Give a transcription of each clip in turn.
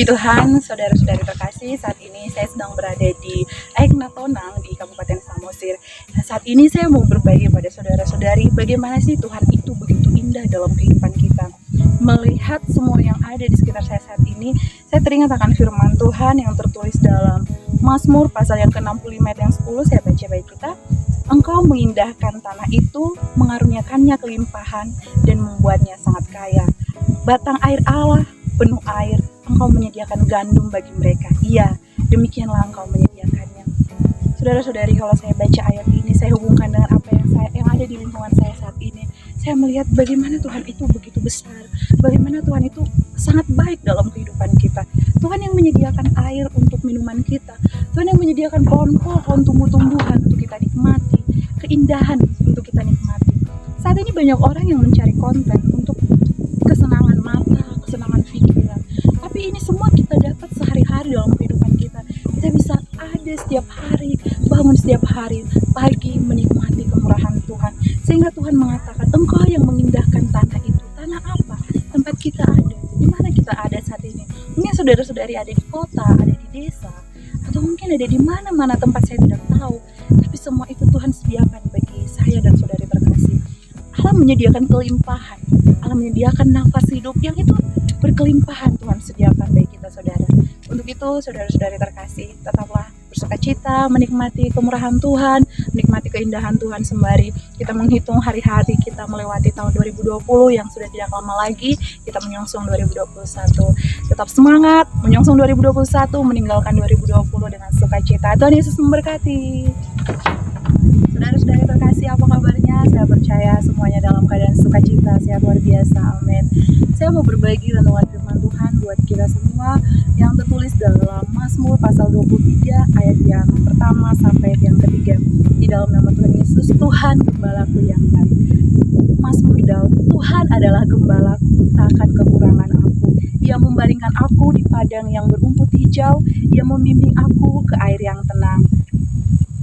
Puji Tuhan, saudara-saudari terkasih, saat ini saya sedang berada di Aiknatonang di Kabupaten Samosir. Nah, saat ini saya mau berbagi pada saudara-saudari bagaimana sih Tuhan itu begitu indah dalam kehidupan kita. Melihat semua yang ada di sekitar saya saat ini, saya teringat akan firman Tuhan yang tertulis dalam Mazmur pasal yang ke-65 ayat yang 10. Saya baca bagi kita. Engkau mengindahkan tanah itu, mengaruniakannya kelimpahan dan membuatnya sangat kaya. Batang air Allah penuh air, engkau menyediakan gandum bagi mereka. Iya, demikianlah engkau menyediakannya. Saudara-saudari, kalau saya baca ayat ini, saya hubungkan dengan apa yang ada di lingkungan saya saat ini. Saya melihat bagaimana Tuhan itu begitu besar, bagaimana Tuhan itu sangat baik dalam kehidupan kita. Tuhan yang menyediakan air untuk minuman kita, Tuhan yang menyediakan pohon-pohon, tumbuh-tumbuhan untuk kita nikmati, keindahan untuk kita nikmati. Saat ini banyak orang yang mencari konten untuk kesenangan mata, kesenangan pikiran. Tapi ini semua kita dapat sehari-hari dalam kehidupan kita. Kita bisa ada setiap hari, bangun setiap hari, pagi menikmati kemurahan Tuhan. Sehingga Tuhan mengatakan, engkau yang mengindahkan tanah itu. Tanah apa? Tempat kita ada. Di mana kita ada saat ini? Mungkin saudara-saudari ada di kota, ada di desa, atau mungkin ada di mana-mana tempat saya tidak tahu. Tapi semua itu Tuhan sediakan bagi saya dan saudari terkasih. Allah menyediakan kelimpahan, Allah menyediakan nafas hidup yang itu berkelimpahan. Tuhan sediakan bagi kita, saudara. Untuk itu, saudara-saudari terkasih, tetaplah bersukacita, menikmati kemurahan Tuhan, menikmati keindahan Tuhan sembari kita menghitung hari-hari kita melewati tahun 2020 yang sudah tidak lama lagi, kita menyongsong 2021. Tetap semangat, menyongsong 2021, meninggalkan 2020 dengan sukacita. Tuhan Yesus memberkati. Saudara-saudari terkasih, apa kabarnya? Saya percaya semuanya dalam keadaan sukacita, sehat luar biasa, amin. Saya mau berbagi renungan firman Tuhan buat kita semua yang tertulis dalam Mazmur pasal 23 ayat yang pertama sampai yang ketiga. Di dalam nama Tuhan Yesus, Tuhan gembalaku yang baik. Mazmur Daud, Tuhan adalah gembalaku, tak akan kekurangan aku. Ia membaringkan aku di padang yang berumput hijau, Ia membimbing aku ke air yang tenang.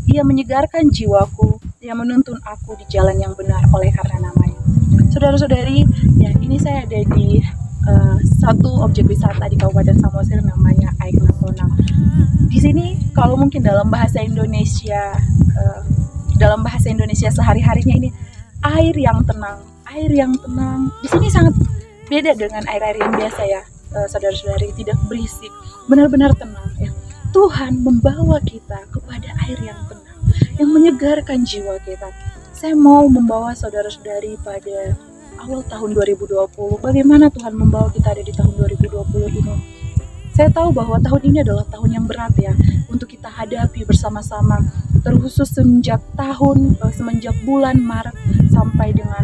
Ia menyegarkan jiwaku, Ia menuntun aku di jalan yang benar oleh karena namanya. Saudara-saudari, ya ini saya ada di satu objek wisata di Kabupaten Samosir namanya Aiknatonang. Di sini kalau mungkin dalam bahasa Indonesia, sehari-harinya ini air yang tenang. Di sini sangat beda dengan air-air yang biasa ya, saudara-saudari, tidak berisik, benar-benar tenang ya. Tuhan membawa kita kepada air yang tenang, yang menyegarkan jiwa kita. Saya mau membawa saudara-saudari pada awal tahun 2020, bagaimana Tuhan membawa kita ada di tahun 2020 ini. Saya tahu bahwa tahun ini adalah tahun yang berat ya, untuk kita hadapi bersama-sama, terkhusus semenjak bulan Maret sampai dengan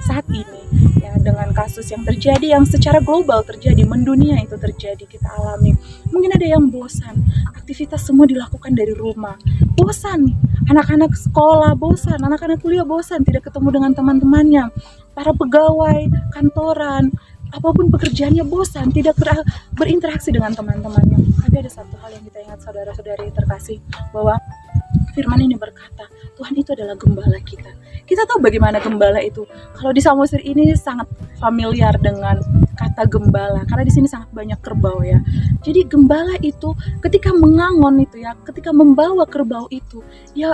saat ini ya, dengan kasus yang terjadi, yang secara global terjadi, mendunia itu terjadi, kita alami. Mungkin ada yang bosan, aktivitas semua dilakukan dari rumah, bosan, anak-anak sekolah bosan, anak-anak kuliah bosan, tidak ketemu dengan teman-temannya, para pegawai kantoran, apapun pekerjaannya bosan, tidak berinteraksi dengan teman-temannya. Tapi ada satu hal yang kita ingat, saudara-saudari terkasih, bahwa firman ini berkata, Tuhan itu adalah gembala kita. Kita tahu bagaimana gembala itu. Kalau di Samosir ini sangat familiar dengan kata gembala, karena di sini sangat banyak kerbau ya. Jadi gembala itu ketika mengangon itu ya, ketika membawa kerbau itu, dia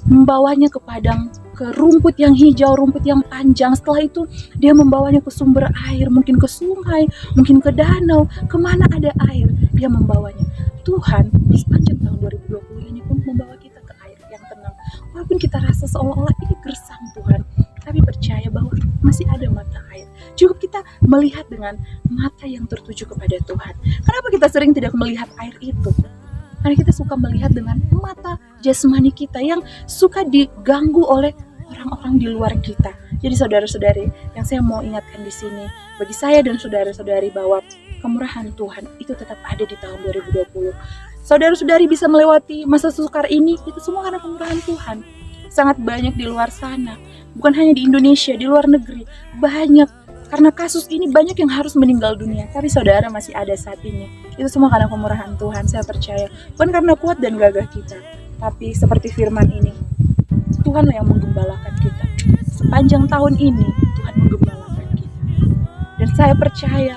membawanya ke padang, ke rumput yang hijau, rumput yang panjang. Setelah itu dia membawanya ke sumber air, mungkin ke sungai, mungkin ke danau, kemana ada air dia membawanya. Tuhan di sepanjang tahun 2020 ini pun membawa kita ke air yang tenang. Walaupun kita rasa seolah-olah ini gersang Tuhan, tapi percaya bahwa masih ada mata air. Cukup kita melihat dengan mata yang tertuju kepada Tuhan. Kenapa kita sering tidak melihat air itu? Karena kita suka melihat dengan mata jasmani kita yang suka diganggu oleh orang-orang di luar kita. Jadi saudara-saudari, yang saya mau ingatkan di sini, bagi saya dan saudara-saudari, bahwa kemurahan Tuhan itu tetap ada di tahun 2020. Saudara-saudari bisa melewati masa sukar ini, itu semua karena kemurahan Tuhan. Sangat banyak di luar sana, bukan hanya di Indonesia, di luar negeri, banyak. Karena kasus ini banyak yang harus meninggal dunia, tapi saudara masih ada saat ini. Itu semua karena kemurahan Tuhan, saya percaya. Bukan karena kuat dan gagah kita, tapi seperti firman ini, Tuhanlah yang menggembalakan kita. Sepanjang tahun ini, Tuhan menggembalakan kita. Dan saya percaya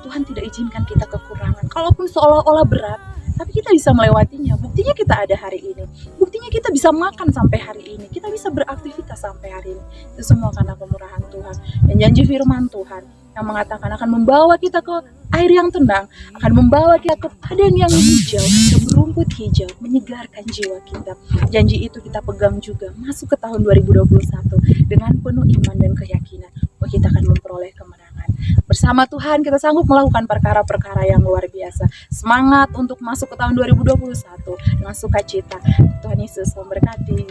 Tuhan tidak izinkan kita kekurangan. Kalaupun seolah-olah berat, tapi kita bisa melewatinya. Buktinya kita ada hari ini. Buktinya kita bisa makan sampai hari ini. Kita bisa beraktivitas sampai hari ini. Itu semua karena kemurahan Tuhan. Dan janji firman Tuhan yang mengatakan akan membawa kita ke air yang tenang, akan membawa kita ke padang yang hijau, ke berumput hijau, menyegarkan jiwa kita. Janji itu kita pegang juga masuk ke tahun 2021 dengan penuh iman dan keyakinan bahwa kita akan memperoleh kemenangan. Bersama Tuhan kita sanggup melakukan perkara-perkara yang luar biasa. Semangat untuk masuk ke tahun 2021 dengan sukacita. Tuhan Yesus memberkati.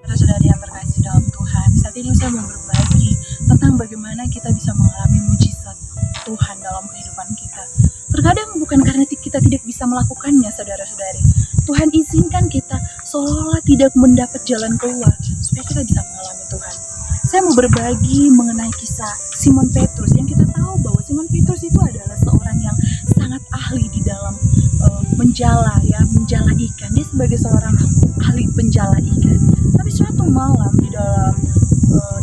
Saudara-saudari yang terkasih dalam Tuhan, saat ini saya mau berbagi tentang bagaimana kita bisa mengalami mujizat Tuhan dalam kehidupan kita. Terkadang bukan karena kita tidak bisa melakukannya, saudara-saudari. Tuhan izinkan kita seolah-olah tidak mendapat jalan keluar supaya kita bisa mengalami Tuhan. Saya mau berbagi mengenai kisah Simon Petrus, yang kita tahu bahwa Simon Petrus itu adalah seorang yang sangat ahli di dalam menjala ikan. Dia sebagai seorang ahli penjala ikan. Tapi suatu malam di dalam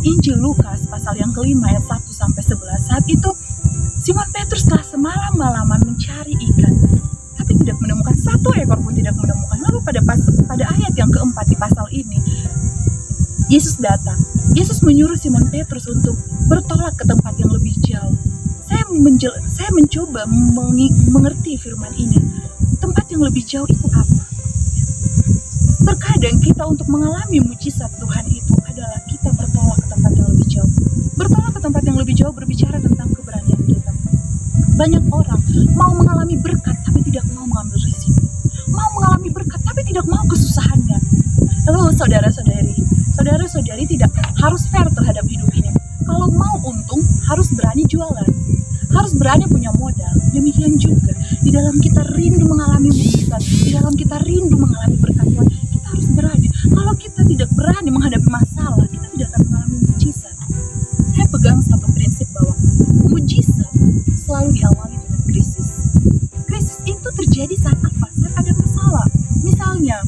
Injil Lukas pasal yang kelima ayat 1-11, saat itu Simon Petrus telah semalam-malaman mencari ikan, tapi tidak menemukan satu ekor pun, tidak menemukan. Lalu pada ayat yang keempat di pasal ini, Yesus datang. Yesus menyuruh Simon Petrus untuk bertolak ke tempat yang lebih jauh. Saya mencoba mengerti firman ini. Tempat yang lebih jauh itu apa? Terkadang kita untuk mengalami mujizat Tuhan itu adalah kita bertolak ke tempat yang lebih jauh. Bertolak ke tempat yang lebih jauh berbicara tentang keberanian kita. Banyak orang mau mengalami berkat tapi tidak mau mengambil risiko. Mau mengalami berkat tapi tidak mau kesusahannya. Lalu saudara-saudari tidak harus fair terhadap hidup ini. Kalau mau untung harus berani jualan. Harus berani punya modal. Demikian juga di dalam kita rindu mengalami mujizat, di dalam kita rindu mengalami berkat Tuhan, kita harus berani. Kalau kita tidak berani menghadapi masalah, kita tidak akan mengalami mujizat. Saya pegang satu prinsip bahwa mujizat selalu diawali dengan krisis. Krisis itu terjadi saat apa? Saat ada masalah. Misalnya,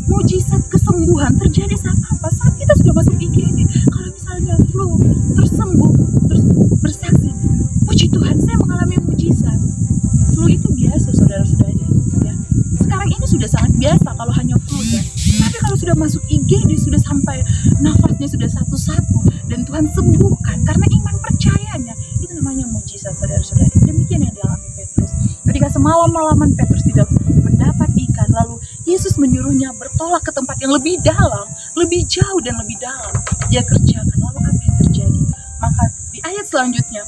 mujizat kesembuhan terjadi saat apa? Saat kita sudah masuk IGD. Kalau misalnya flu, terus sembuh, terus bersaksi, puji Tuhan saya mengalami mujizat. Flu itu biasa, saudara-saudari, ya. Sekarang ini sudah sangat biasa kalau hanya flu, ya. Tapi kalau sudah masuk IGD, sudah sampai nafasnya sudah satu-satu dan Tuhan sembuhkan karena iman percayanya, itu namanya mujizat, saudara-saudari. Demikian yang dialami Petrus. Ketika semalam-malaman Petrus tidak mendapat ikan, lalu Yesus menyuruhnya bertolak ke tempat yang lebih dalam, lebih jauh dan lebih dalam. Dia kerjakan. Lalu apa yang terjadi? Maka di ayat selanjutnya,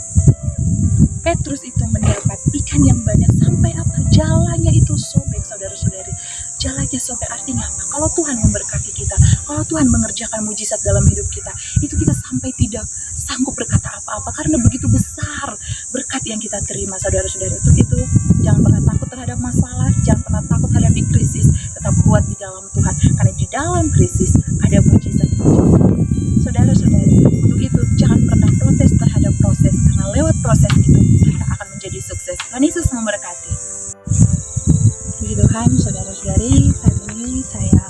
Petrus itu mendapat ikan yang banyak sampai apa? Jalannya itu sobek, saudara-saudari. Jalannya sobek artinya apa? Kalau Tuhan memberkati kita, kalau Tuhan mengerjakan mujizat dalam hidup kita, itu kita sampai tidak sanggup berkata apa-apa karena begitu besar berkat yang kita terima, saudara-saudari. Untuk itu, jangan pernah takut terhadap masalah, jangan pernah takut terhadap krisis, tetap kuat di dalam Tuhan, karena di dalam krisis ada mujizat. Saudara-saudari, untuk itu jangan pernah protes terhadap proses, karena lewat proses itu kita akan menjadi sukses. Tuhan Yesus memberkati. Puji Tuhan, saudara-saudari, saat ini saya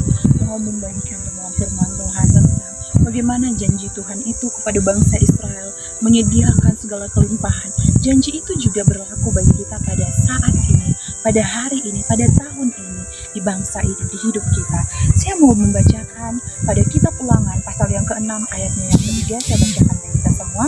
mau membagikan renungan firman Tuhan tentang bagaimana janji Tuhan itu kepada bangsa Israel menyediakan segala kelimpahan. Janji itu juga berlaku bagi kita pada saat ini, pada hari ini, pada tahun ini, di bangsa ini, di hidup kita. Saya mau membacakan pada kitab Ulangan pasal yang ke-6 ayatnya yang ketiga. Saya bacakan bagi kita semua.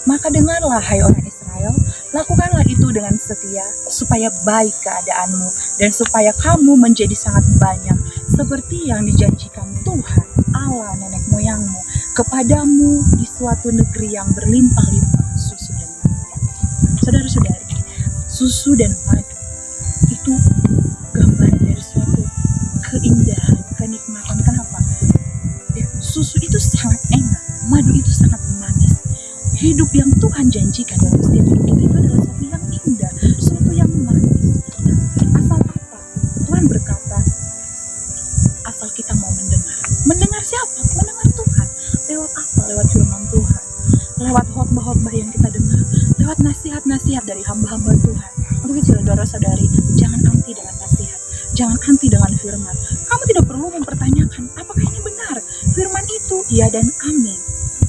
Maka dengarlah hai orang Israel, lakukanlah itu dengan setia, supaya baik keadaanmu, dan supaya kamu menjadi sangat banyak, seperti yang dijanjikan Tuhan Allah nenek moyangmu kepadamu di suatu negeri yang berlimpah-limpah susu dan madu. Saudara-saudari, susu dan madu itu gambaran dari suatu keindahan, kenikmatan. Kenapa? Ya, susu itu sangat enak, madu itu sangat manis. Hidup yang Tuhan janjikan dalam setiap hidup kita itu adalah sesuatu yang indah, sesuatu yang manis. Asal apa? Tuhan berkata, asal kita mau mendengar. Mendengar siapa? Mendengar Tuhan. Lewat apa? Lewat firman Tuhan. Lewat khotbah-khotbah yang kita dengar. Lewat nasihat-nasihat dari hamba-hamba Tuhan. Untuk itu, saudara-saudari, jangan anti dengan nasihat. Jangan anti dengan firman. Kamu tidak perlu mempertanyakan, apakah ini benar? Firman itu, iya dan amin.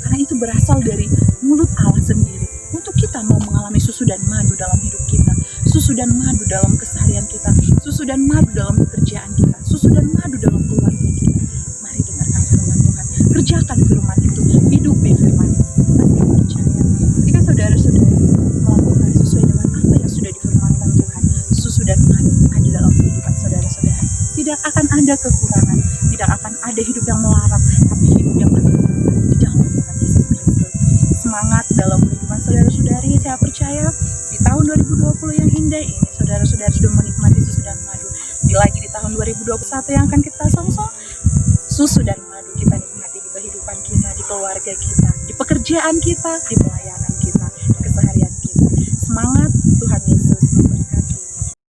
Karena itu berasal dari mulut Allah sendiri. Untuk kita mau mengalami susu susu dan madu dalam hidup kita, susu dan madu dalam keseharian kita, susu dan madu dalam pekerjaan kita, susu dan madu dalam keluarga kita. Mari dengarkan firman Tuhan, kerjakan firman itu, hidupi firman itu. Saya percaya ketika saudara-saudara melakukan sesuai dengan apa yang sudah difirmankan Tuhan, susu dan madu ada dalam kehidupan saudara-saudara. Tidak akan ada kekurangan, tidak akan ada hidup yang melarat, tapi hidup yang berkenan di dalam Tuhan Yesus Kristus. Semangat dalam kehidupan saudara-saudari. Saya percaya di tahun 2020 yang indah ini, saudara-saudara sudah menikmati susu dan madu. Lagi di tahun 2021 yang akan kita song-song, susu dan madu kita nikmati di kehidupan kita, di keluarga kita, di pekerjaan kita, di pelayanan